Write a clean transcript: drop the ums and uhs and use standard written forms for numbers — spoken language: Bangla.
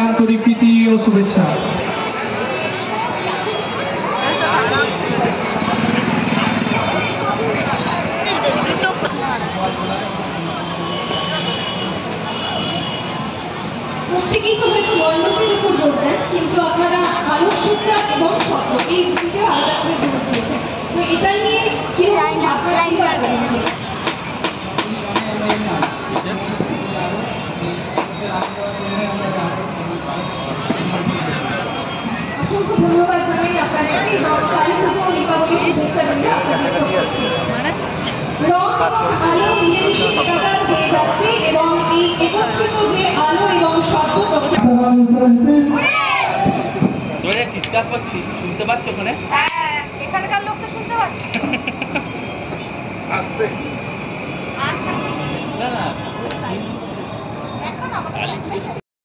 আন্তরিক প্রীতি ও শুভেচ্ছা। প্রত্যেকেই হয়তো মণ্ডপের উপর জোর দেন, কিন্তু আপনারা আলোকসজ্জা এবং স্বপ্ন এই দুটিকে আলাদা করে জোর দিয়েছেন। তো এটা নিয়ে কি আপনারা অসংখ্য ধন্যবাদ জানাই আপনাদেরকে এবং কালী পুজো ও দীপাবলির শুভেচ্ছা জানিয়ে আপনাদের রং আলো মিলেমিশে একাকার হয়ে যাচ্ছে এবং এই একত্রিত যে আলো এবং শব্দ চিৎকার করছিস, শুনতে পাচ্ছ ওখানে? এখানকার লোক তো শুনতে পাচ্ছে।